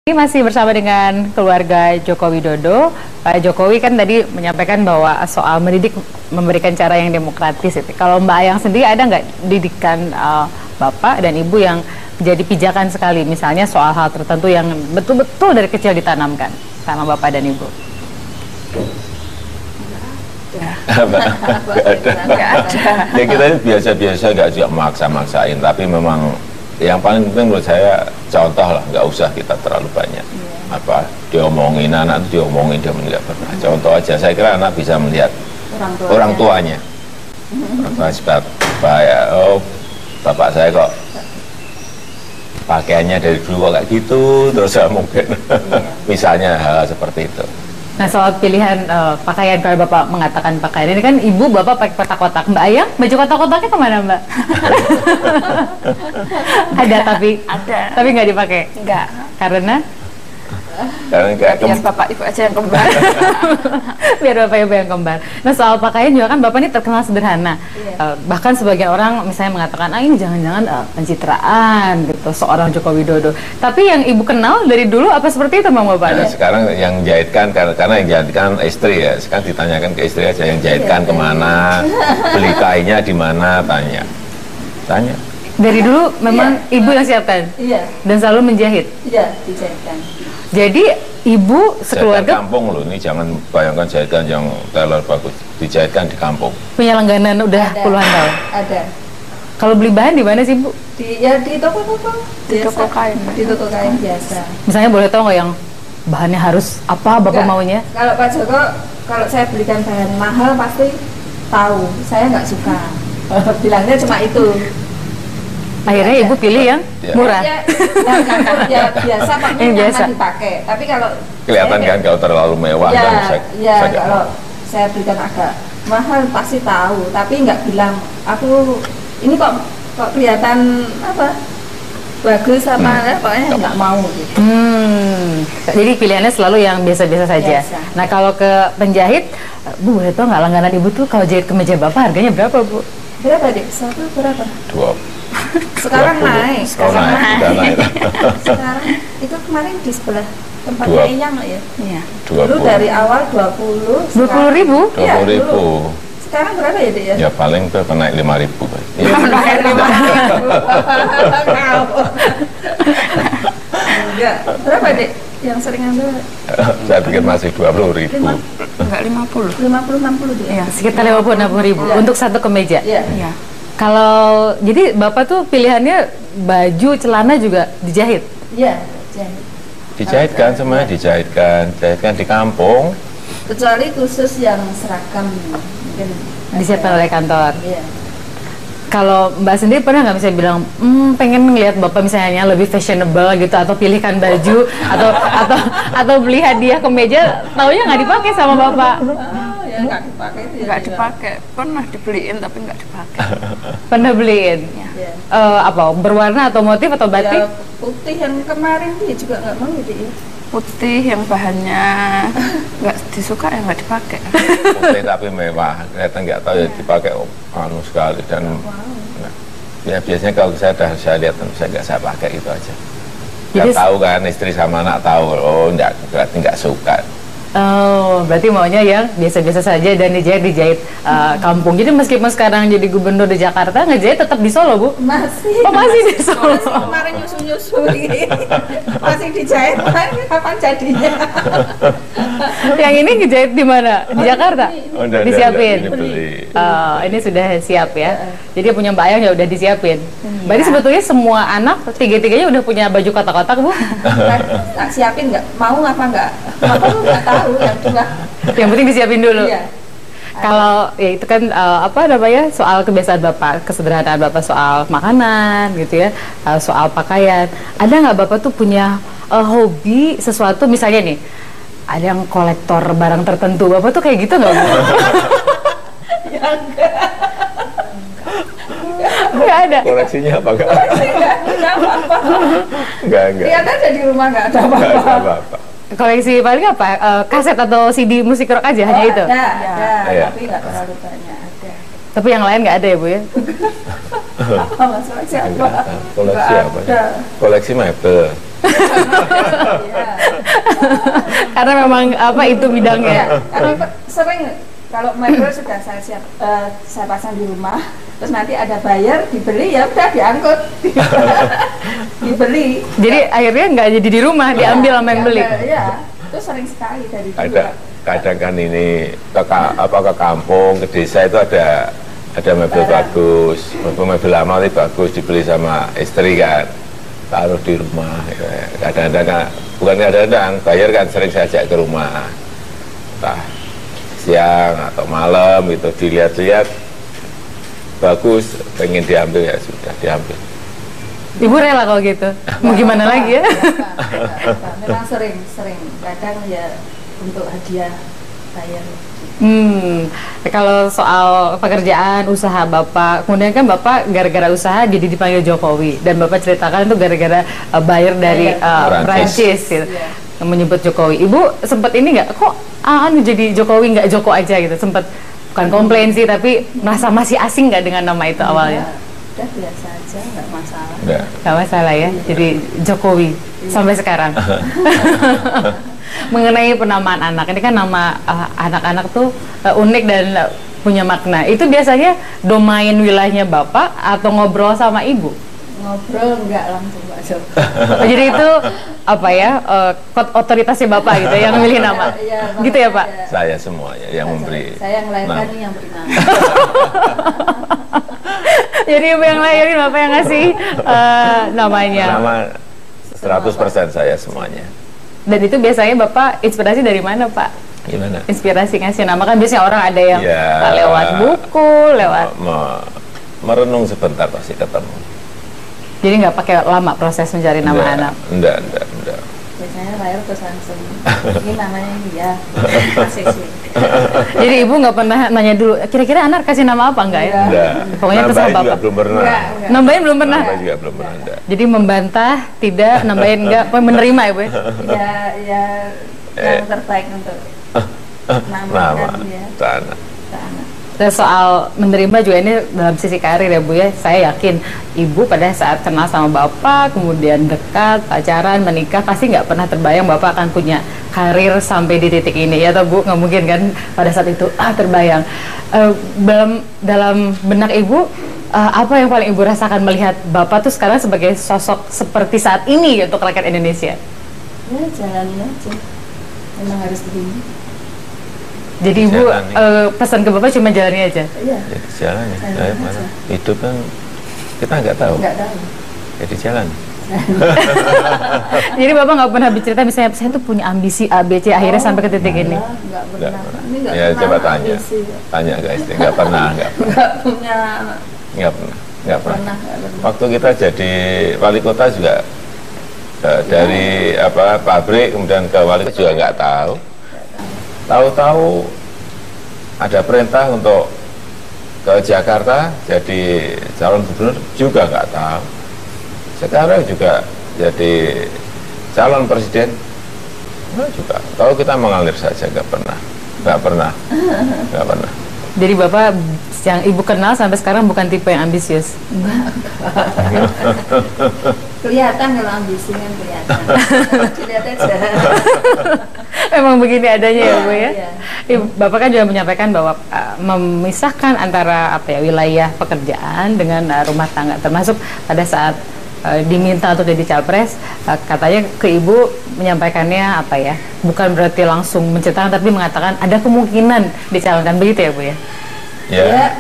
Ini masih bersama dengan keluarga Joko Widodo. Pak Jokowi kan tadi menyampaikan bahwa soal mendidik memberikan cara yang demokratis. Kalau Mbak Ayang sendiri ada nggak didikan Bapak dan Ibu yang jadi pijakan sekali, misalnya soal hal tertentu yang betul-betul dari kecil ditanamkan sama Bapak dan Ibu? Nggak ada. Ya kita ini biasa-biasa, nggak juga maksa-maksain, tapi memang yang paling penting menurut saya contoh lah, nggak usah kita terlalu banyak apa diomongin, anak itu diomongin dia nggak pernah. Contoh aja, saya kira anak bisa melihat orang tuanya. Orang tua sebab ya, oh bapak saya kok pakaiannya dari dulu kok kayak gitu, terus ya mungkin misalnya hal seperti itu. Nah, soal pilihan pakaian, kalau Bapak mengatakan pakaian, ini kan Ibu Bapak pakai kotak-kotak. Mbak Ayang, baju kotak-kotaknya kemana, Mbak? Ada tapi nggak dipakai? Nggak. Karena Karena biar Bapak Ibu aja yang kembar. Biar Bapak Ibu yang kembar. Nah, soal pakaian juga kan Bapak ini terkenal sederhana. Bahkan sebagian orang misalnya mengatakan, ini jangan-jangan pencitraan gitu seorang Joko Widodo. Tapi yang Ibu kenal dari dulu apa seperti itu, Bang Bapak? Nah, sekarang yang jahitkan, karena yang jahitkan istri ya. Sekarang ditanyakan ke istri aja, yang jahitkan kemana, beli kainnya di mana, tanya. Dari dulu memang Ibu yang siapkan? Iya. Dan selalu menjahit? Iya, dijahitkan. Jadi Ibu sekeluarga jahitkan kampung loh, ini jangan bayangkan jahitkan yang tailor bagus, dijahitkan di kampung. Punya langganan udah puluhan tahun? Ada. Kalau beli bahan di mana sih, Bu? Di toko-toko. Di toko kain. Di toko kain biasa. Misalnya boleh tahu nggak yang bahannya harus apa Bapak maunya? Kalau Pak Joko, kalau saya belikan bahan mahal pasti tahu. Saya nggak suka. Bilangnya cuma itu. Akhirnya Ibu pilih yang murah. Ya biasa, pakai nyaman dipakai. Tapi kalau kelihatan kan kalau terlalu mewah dan kalau saya belikan agak mahal pasti tahu. Tapi nggak bilang aku ini kok kelihatan apa bagus apa pokoknya nggak mau gitu. Jadi pilihannya selalu yang biasa-biasa saja. Nah, kalau ke penjahit, Bu boleh tahu nggak langganan Ibu tuh kalau jahit kemeja Bapak harganya berapa, Bu? Berapa, Dek? Satu berapa? 20. Sekarang naik. Sekarang naik. Sekarang itu kemarin di sebelah tempatnya Eyang ya. Iya. Dulu 20. dari awal 20. 20.000? 20.000. Sekarang berapa ya, Dek ya? Ya paling tuh kena 5.000. Ya. Naik 5.000. Enggak. Berapa, Dek? Yang sering ambil? Saya pikir masih 20.000. Enggak 50, 60 Dek. Iya, sekitar 50-60.000 untuk satu kemeja. Iya. Kalau jadi Bapak tuh pilihannya baju, celana juga dijahit? Iya, jahit. Dijahitkan semuanya, dijahitkan di kampung. Kecuali khusus yang seragam mungkin disiapkan oleh kantor. Iya. Kalau Mbak sendiri pernah nggak bisa bilang, pengen ngelihat Bapak misalnya lebih fashionable gitu, atau pilihkan baju atau beli hadiah kemeja, taunya nggak dipakai sama Bapak? Ya nggak dipakai itu. Nggak dipakai, pernah dibeliin tapi nggak dipakai. Pernah beliin? Ya. Apa berwarna atau motif atau batik? Ya, putih yang kemarin dia juga nggak mau gitu ya. Putih yang bahannya nggak disuka ya nggak dipakai. Putih tapi mewah, kelihatan nggak tahu ya dipakai anu sekali dan ya biasanya kalau saya lihat saya pakai itu aja. Nggak tahu kan, istri sama anak tahu, oh berarti nggak suka. Oh, berarti maunya yang biasa-biasa saja dan dijahit kampung. Jadi meskipun sekarang jadi gubernur di Jakarta, ngejahit tetap di Solo, Bu? Masih. Oh, masih di Solo. Kemarin nyusu-nyusu masih dijahit, kapan jadinya? Yang ini ngejahit di mana? Di Jakarta? Disiapin. Ini sudah siap ya. Jadi punya Mbak Ayang ya udah disiapin. Berarti sebetulnya semua anak tiga-tiganya udah punya baju kotak-kotak, Bu? Tak siapin nggak? Mau apa nggak? Apa lu nggak tahu yang dua. Yang penting disiapin dulu. Iya. Kalau ya itu kan soal kebiasaan Bapak, kesederhanaan Bapak soal makanan gitu ya, soal pakaian. Ada nggak Bapak tuh punya hobi sesuatu, misalnya nih ada yang kolektor barang tertentu, Bapak tuh kayak gitu nggak, Bu? Ya enggak. Nggak ada. Koleksinya apa enggak? Enggak apa-apa. Enggak. Lihat aja di rumah nggak ada apa-apa. Koleksi paling apa? Kaset atau CD musik rock aja, hanya itu? Ada, tapi nggak terlalu banyak. Ada. Tapi yang lain nggak ada ya, Bu ya? Apa masalah siapa? Koleksi apa? Koleksi mebel. Ya, Karena memang apa itu bidangnya. Ya, karena sering kalau mebel sudah saya pasang di rumah, terus nanti ada bayar, dibeli, ya udah diangkut, dibeli. Jadi akhirnya nggak jadi di rumah, diambil sama yang beli. Ya, itu sering sekali dari dulu. Kadang kan ini ke kampung, ke desa itu ada mebel bagus, mebel lama itu bagus, dibeli sama istri kan, taruh di rumah. Kadang-kadang bukan kadang-kadang, bayar kan sering saya ajak ke rumah, entah siang atau malam gitu, dilihat-lihat bagus, pengen diambil ya sudah diambil. Ibu rela kalau gitu, mau gimana lagi ya? Memang sering, kadang ya untuk hadiah bayar. Kalau soal pekerjaan, usaha Bapak, kemudian kan Bapak gara-gara usaha jadi dipanggil Jokowi, dan Bapak ceritakan itu gara-gara bayar dari Prancis gitu, menyebut Jokowi. Ibu sempat ini nggak, kok jadi Jokowi nggak Joko aja gitu, sempat bukan komplain sih, tapi merasa masih asing nggak dengan nama itu awalnya? Udah biasa aja, nggak masalah. Nggak masalah ya, jadi Jokowi sampai sekarang. Mengenai penamaan anak, ini kan nama anak-anak tuh unik dan punya makna. Itu biasanya domain wilayahnya Bapak atau ngobrol sama Ibu? Ngobrol enggak langsung Pak Joko. Jadi itu apa ya, otoritasnya Bapak gitu yang milih nama? Ya, gitu ya Pak? Saya semuanya yang memberi. Saya yang melahirkan yang beri nama. Jadi Ibu yang lahirin, Bapak yang ngasih namanya? Nama 100% saya semuanya. Dan itu biasanya Bapak inspirasi dari mana Pak? Gimana? Inspirasi ngasih nama, kan biasanya orang ada yang Ya, lewat buku, lewat merenung sebentar pasti ketemu. Jadi nggak pakai lama proses mencari nama anak? Enggak. Biasanya lahir terus langsung, ini namanya dia, masih sih. Jadi Ibu nggak pernah nanya dulu, kira-kira anak kasih nama apa enggak ya? Enggak. Pokoknya terserah Nambahin juga Bapak. belum pernah. Enggak. Nambahin belum pernah? Nambah juga belum pernah. Enggak. Jadi membantah, tidak, nambahin enggak, pokoknya menerima ya Bu? Ya yang terbaik untuk Nama ya. tanah. Ke anak. Dan soal menerima juga ini dalam sisi karir ya Bu ya, saya yakin Ibu pada saat kenal sama Bapak, kemudian dekat, pacaran, menikah, pasti nggak pernah terbayang Bapak akan punya karir sampai di titik ini ya, atau Bu? Nggak mungkin kan pada saat itu terbayang. Dalam benak Ibu, apa yang paling Ibu rasakan melihat Bapak tuh sekarang sebagai sosok seperti saat ini untuk rakyat Indonesia? Ya jalanin aja, memang harus begini. Jadi Ibu pesan ke Bapak cuma jalannya aja? Iya. Jadi jalannya. Jalan Mana? aja. Hidup kan kita nggak tahu. Nggak tahu. Jadi jalan. Jadi Bapak nggak pernah bercerita misalnya saya tuh punya ambisi A, B, C akhirnya sampai ke titik ini? Nggak pernah. Ini nggak Ya pernah coba tanya. ambisi. Tanya guys, nggak pernah. Nggak punya. Nggak pernah. Nggak pernah. Waktu kita jadi wali kota juga dari pabrik kemudian ke wali kota juga nggak tahu. Tahu-tahu ada perintah untuk ke Jakarta jadi calon gubernur juga nggak tahu. Sekarang juga jadi calon presiden juga tahu, kita mengalir saja, nggak pernah. Jadi Bapak yang Ibu kenal sampai sekarang bukan tipe yang ambisius? Kelihatan kalau ambisi kan kelihatan. Dilihat aja. Emang begini adanya ya Bu ya? Iya. Bapak kan juga menyampaikan bahwa memisahkan antara wilayah pekerjaan dengan rumah tangga, termasuk pada saat diminta untuk jadi capres, katanya ke Ibu menyampaikannya bukan berarti langsung menceritakan, tapi mengatakan ada kemungkinan dicalonkan, begitu ya Bu ya? Ya,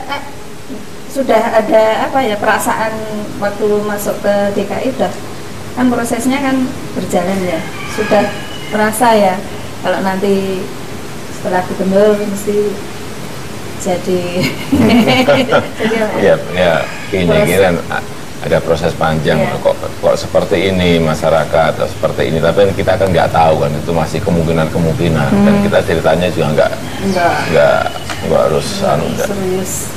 sudah ada perasaan waktu masuk ke DKI kan prosesnya kan berjalan ya, sudah merasa ya kalau nanti setelah gubernur mesti jadi ini kan ada proses panjang. Kok seperti ini masyarakat atau seperti ini, tapi kita kan nggak tahu kan, itu masih kemungkinan dan kita ceritanya juga nggak harus serius.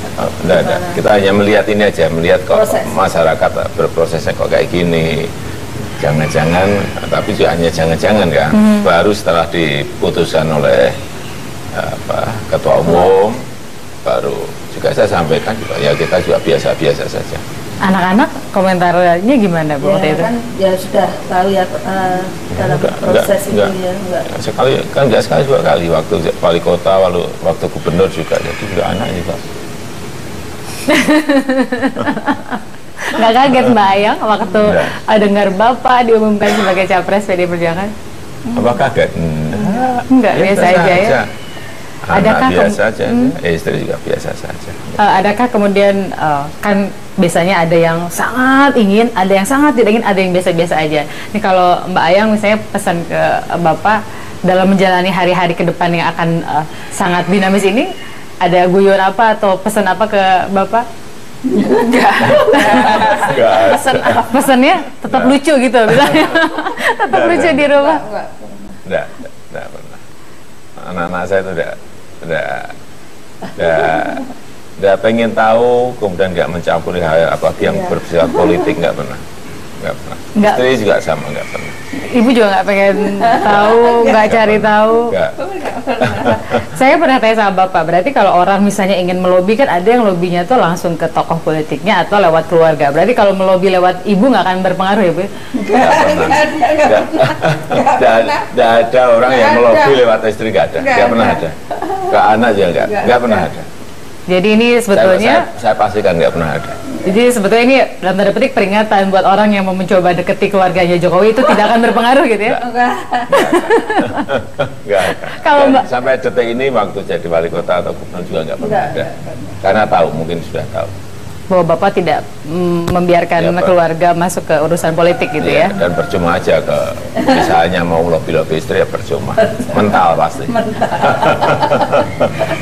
Enggak. Kita hanya melihat ini aja, melihat kok masyarakat berprosesnya kok kayak gini. Jangan-jangan, tapi juga hanya jangan-jangan kan. Baru setelah diputuskan oleh ketua umum, baru juga saya sampaikan juga ya kita juga biasa-biasa saja. Anak-anak komentarnya gimana Bu waktu Ya itu? kan ya sudah tahu ya dalam proses itu ya. Enggak. Sekali kan nggak sekali 2 kali waktu wali kota, waktu gubernur juga, jadi juga anak juga. Nggak kaget Mbak Ayang waktu dengar Bapak diumumkan sebagai capres PD Perjuangan? Apa kaget? Enggak, Ya, biasa aja ya. Anak Adakah biasa aja, istri juga biasa saja. Adakah kemudian kan biasanya ada yang sangat ingin, ada yang sangat tidak ingin, ada yang biasa-biasa aja. Ini kalau Mbak Ayang misalnya pesan ke Bapak dalam menjalani hari-hari ke depan yang akan sangat dinamis ini, ada guyon apa atau pesan apa ke Bapak? Enggak. Pesannya tetap lucu gitu misalnya. Tetap lucu di rumah. Enggak pernah. Anak-anak saya itu udah pengen tahu, kemudian nggak mencampuri hal apalagi yang bersifat politik, nggak pernah. Istri juga sama, nggak pernah. Ibu juga nggak pengen tahu, nggak cari tahu. Nggak. Saya pernah tanya sama Bapak, berarti kalau orang misalnya ingin melobi kan ada yang lobinya tuh langsung ke tokoh politiknya atau lewat keluarga. Berarti kalau melobi lewat ibu nggak akan berpengaruh ya Bu? Nggak ada orang yang melobi lewat istri, nggak ada. Nggak pernah ada. Ke anak juga nggak pernah ada. Jadi ini sebetulnya saya pastikan nggak pernah ada. Jadi sebetulnya ini dalam tanda petik peringatan buat orang yang mau mencoba deketi keluarganya Jokowi itu tidak akan berpengaruh gitu ya? Enggak. Kalau Mbak sampai detik ini waktu jadi wali kota atau gubernur juga nggak pernah ada. Karena tahu, mungkin sudah tahu bahwa Bapak tidak membiarkan keluarga masuk ke urusan politik gitu ya? Dan percuma aja ke misalnya mau lobby-lobby istri ya percuma. Mental pasti.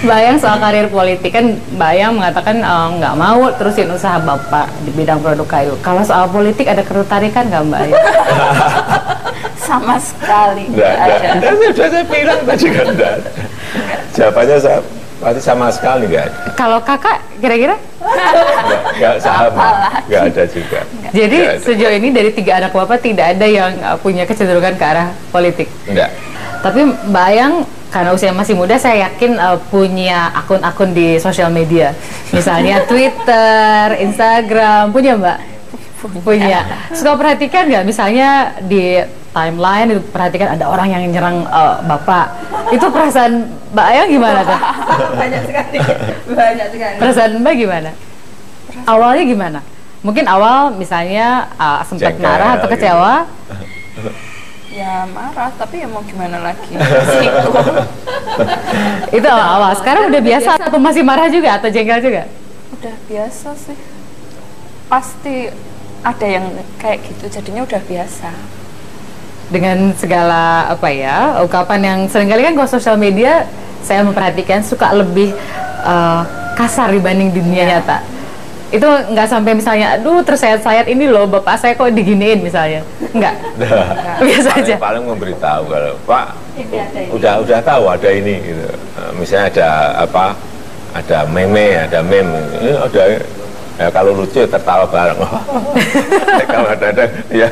Mbak Ayang soal karir politik kan Mbak Ayang mengatakan nggak mau terusin usaha Bapak di bidang produk kayu. Kalau soal politik ada ketertarikan nggak Mbak Ayang? Sama sekali nggak ada. Sudah saya bilang tadi kan nggak ada. Jawabannya pasti sama sekali nggak ada. Kalau kakak kira-kira? Nggak sama, nggak ada juga. Jadi sejauh ini dari 3 anak Bapak tidak ada yang punya kecenderungan ke arah politik? Enggak. Tapi Mbak Ayang karena usia masih muda, saya yakin punya akun-akun di sosial media, misalnya Twitter, Instagram, punya Mbak? Punya. Suka perhatikan nggak misalnya di timeline itu perhatikan ada orang yang nyerang Bapak, itu perasaan Mbak Ayang gimana tuh? Banyak sekali. Perasaan Mbak gimana? Awalnya gimana? Mungkin awal misalnya sempat Jengkel, marah atau kecewa? Gitu. Ya marah, tapi ya mau gimana lagi? Itu awal-awal. Sekarang udah biasa atau masih marah juga atau jengkel juga? Udah biasa sih. Pasti ada yang kayak gitu, jadinya udah biasa. Dengan segala apa ya ungkapan yang seringkali kan kalau sosial media saya memperhatikan suka lebih kasar dibanding di dunia nyata. Itu nggak sampai misalnya aduh tersayat-sayat ini loh bapak saya kok diginiin misalnya, nggak? Biasa aja. Paling memberitahu kalau Pak udah tahu ada ini gitu. Misalnya ada apa, ada meme ini ada ya, kalau lucu tertawa bareng. Kalau ada ya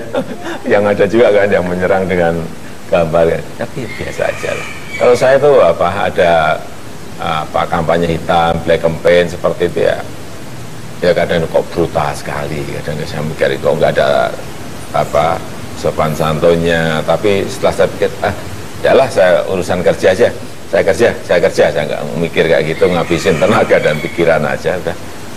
yang ada juga kan yang menyerang dengan gambar, tapi biasa aja lah. Kalau saya tuh ada kampanye hitam, black campaign seperti itu ya kadang kok brutal sekali, kadang saya mikir kok nggak ada sopan santunnya, tapi setelah saya pikir yalah saya urusan kerja aja, saya kerja, saya nggak mikir kayak gitu, ngabisin tenaga dan pikiran aja, udah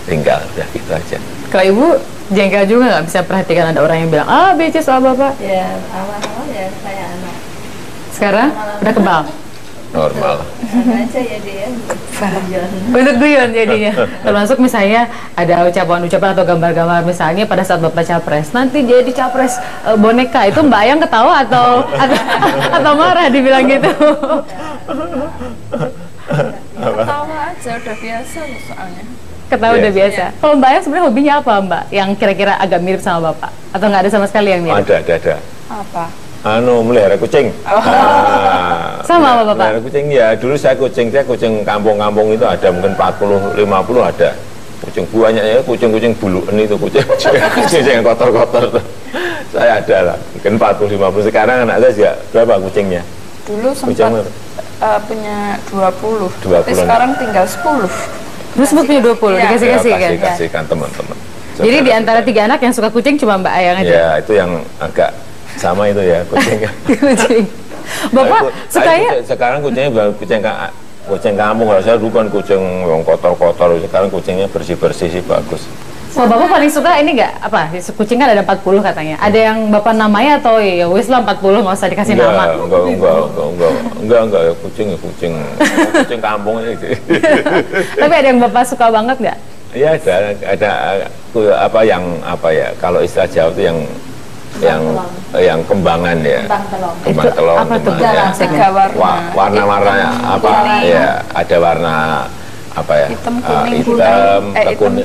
tinggal, udah gitu aja. Kalau Ibu jengkel juga nggak bisa perhatikan ada orang yang bilang BC soal Bapak? Ya awal-awal ya kayak anak. Sekarang udah kebal? Normal. Aja ya dia. Untuk guyon jadinya. Termasuk misalnya ada ucapan-ucapan atau gambar-gambar misalnya pada saat Bapak capres, nanti jadi capres boneka, itu Mbak Ayang ketawa atau marah dibilang gitu? Ketawa aja, udah biasa loh soalnya. Ketawa udah biasa. Kalau Mbak Ayang sebenarnya hobinya apa Mbak? Yang kira-kira agak mirip sama Bapak? Atau nggak ada sama sekali yang mirip? Ada. Apa? Melihara kucing. Sama apa Bapak? Melihara kucing ya, dulu saya kucing kampung-kampung itu ada mungkin 40-50 ada. Kucing banyak ya, kucing buluan itu kucing yang kotor-kotor tuh. Saya ada lah, mungkin 40-50. Sekarang anak saya juga berapa kucingnya? Dulu sempat punya 20. Tapi sekarang tinggal 10. Terus punya 20, dikasih-kasih kan? Kasihkan teman-teman. Jadi di antara 3 anak yang suka kucing cuma Mbak Ayang aja? Ya, itu yang agak sama itu ya, kucing. Kucing. Bapak sukanya? Sekarang kucingnya bukan kucing kampung. Kalau saya dulu kan kucing yang kotor-kotor, sekarang kucingnya bersih-bersih sih, bagus. Oh, Bapak paling suka ini nggak? Apa? Kucing kan ada 40 katanya. Ada yang Bapak namanya atau ya wis lah 40 nggak usah dikasih nama? Enggak, kucing kampung aja gitu. Tapi ada yang Bapak suka banget nggak? Iya, ada apa ya, kalau istilah Jawa itu yang kembangan ya. Kembang telur. Apa tuh? Ya. Warna-warnanya apa Kuning. ya, ada warna apa ya, Hitam, kuning,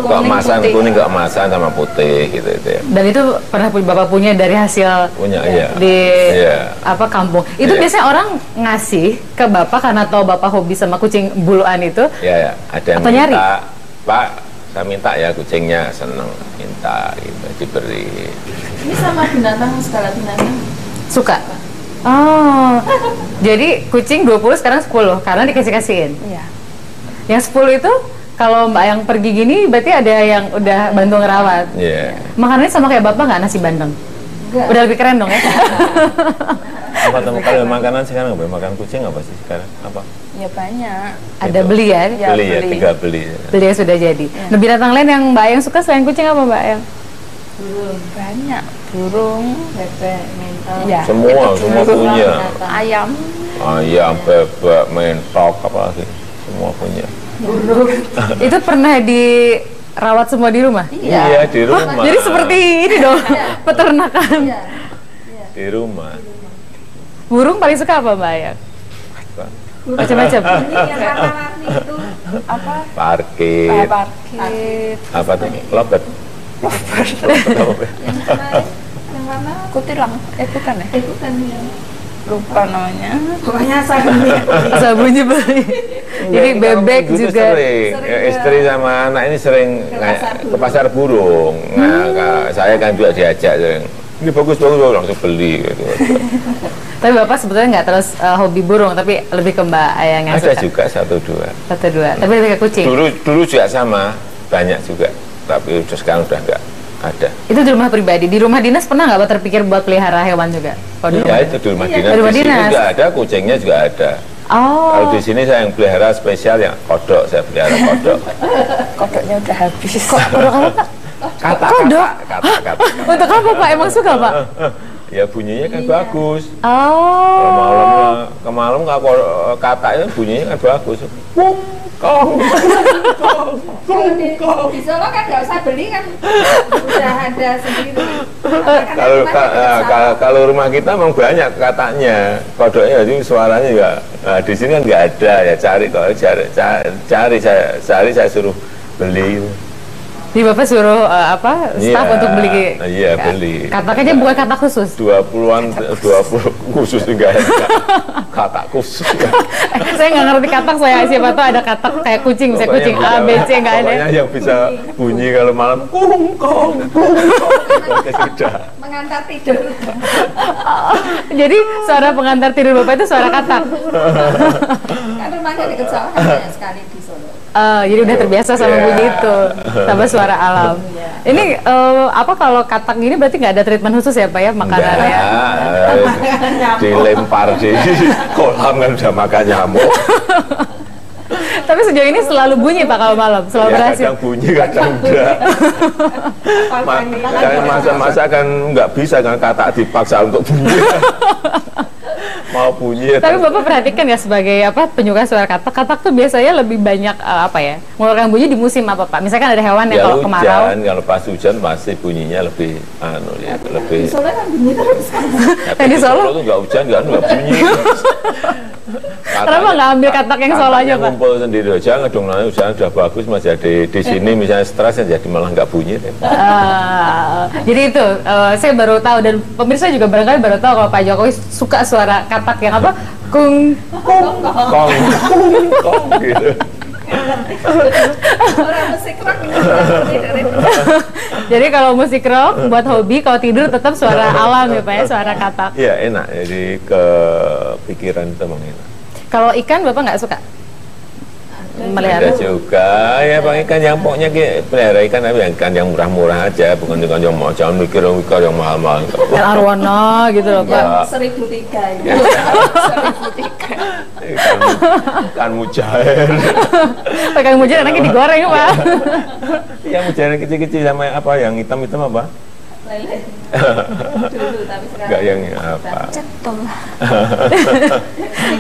keemasan, kuning keemasan sama putih gitu ya. Dan itu pernah Bapak punya dari hasil Punya, iya. di Iya. apa kampung. Itu Iya. biasanya orang ngasih ke Bapak karena tahu Bapak hobi sama kucing buluan itu. Ya, ada yang Atau nyari? minta, Pak, saya minta ya kucingnya, seneng minta gitu, diberi. Ini sama binatang, segala binatang. Suka. Oh. Jadi kucing 20 sekarang 10 karena dikasih-kasihin. Iya. Yang 10 itu kalau Mbak yang pergi gini berarti ada yang udah bantu ngerawat. Iya. Makanannya sama kayak Bapak nggak, nasi bandeng? Enggak. Udah lebih keren dong ya. Apa teman kalau makanan sekarang apa? Makan kucing apa sih sekarang? Apa? Ya banyak. Ada beli ya. Ya, Beli ya, beli. tinggal beli. Beli yang sudah jadi. Nah, binatang lain yang Mbak yang suka selain kucing apa Mbak yang? Burung, Banyak. Burung. bebek, mental. Ya. Semua punya. Ayam. Ayam, bebek, mentok, apa lagi? Semua punya. Burung. Itu pernah dirawat semua di rumah? Iya, di rumah. Jadi seperti ini dong, peternakan. Iya. Di rumah. Burung paling suka apa Mbak Ayang? Macam-macam. Ini yang warna-warni itu. Apa? Parkir. Parkir. Apa tuh? Lobet. Yang warna Kutilang. Bukan ya? bukan ya. Lupa namanya. Pokoknya sabunnya. Sabunnya beli. Jadi bebek Dulu juga. sering. Ya, istri sama anak ini sering ke pasar burung. Nah, saya kan juga diajak sering. Ini bagus, langsung beli gitu. Tapi Bapak sebetulnya nggak terus hobi burung, tapi lebih ke Mbak Ayang yang Ada suka. juga 1-2. 1-2, tapi lebih ke kucing. Dulu juga sama, banyak juga. Tapi sekarang udah nggak ada. Itu di rumah pribadi. Di rumah dinas pernah nggak Bapak terpikir buat pelihara hewan juga? Oh, di rumah. Ya itu di rumah dinas. Di rumah Di sini dinas. juga ada, kucingnya juga ada. Kalau Oh, di sini saya yang pelihara spesial yang kodok, saya pelihara kodok. Kodoknya udah habis. kodok apa Pak? Kodok? Kata. Untuk apa Pak? Emang suka Pak? Ya bunyinya kan bagus. Oh. Kalau malam kalau katanya bunyinya kan bagus. Kong. Kalau di Solo kan nggak usah beli kan, udah ada sendiri. Kalau rumah kita memang banyak katanya kodoknya, jadi suaranya juga. Nah, di sini kan nggak ada ya, cari saya suruh beli. Jadi Bapak suruh staff Iya, untuk beli. iya, beli. Kataknya bukan katak khusus. 20 khusus enggak ada. Kata khusus. Saya nggak ngerti katak, saya siapa tahu ada katak kayak kucing, misalnya kucing A, B, C nggak ada. Pokoknya yang bisa bunyi kalau malam kong. Oke, sudah. Mengantar tidur. Jadi suara pengantar tidur Bapak itu suara katak. Kan rumahnya dekat sawah banyak sekali di Solo. Jadi udah terbiasa sama bunyi itu, sama suara alam. Ini apa kalau katak gini berarti nggak ada treatment khusus ya Pak ya makanannya? Enggak, dilempar di kolam kan udah makan nyamuk. Tapi sejauh ini selalu bunyi Pak kalau malam, selalu Ya, berhasil. kadang bunyi, kadang enggak. Masa-masa kan nggak bisa kan katak dipaksa untuk bunyi. Mau bunyi ya. Tapi Bapak perhatikan ya sebagai penyuka suara katak, katak tuh biasanya lebih banyak mengeluarkan bunyi di musim apa Pak? Misalkan ada hewan yang Ya kalau kemarau. hujan, kalau pas hujan pasti bunyinya lebih lebih. Di Solo kan bunyi terus kan. Ya, di Solo? tuh nggak hujan kan nggak bunyi. Kenapa nggak ambil katak yang Solo aja, Pak? Ngumpul sendiri aja, ngedong hujan sudah bagus, masih ada di sini misalnya stres jadi malah nggak bunyi. Jadi itu saya baru tahu dan pemirsa juga barangkali baru tahu kalau Pak Jokowi suka suara katak yang apa? Kung. Kong gitu. Orang musik rock Jadi kalau musik rock buat hobi, kalau tidur tetap suara alam ya Pak ya, suara katak. Iya enak, jadi kepikiran itu memang enak. Kalau ikan Bapak nggak suka? melihara. Ada juga ya Bang, ikan yang pokoknya pelihara ikan tapi ikan yang murah-murah aja, bukan ikan yang mau, jangan mikir yang mahal-mahal. Ikan arwana gitu loh Pak. Enggak. 1.003 itu. 1.003. Ikan mujair. Ikan mujair enaknya digoreng Pak. Yang mujair kecil-kecil sama apa yang hitam-hitam apa? Lele. Dulu tapi sekarang. Enggak yang apa? Cetul.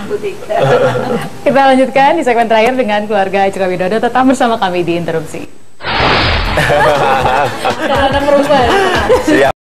1.003. Kita lanjutkan di segmen terakhir dengan keluarga Joko Widodo. Tetap bersama kami di Interupsi. Karena merubah. Siap.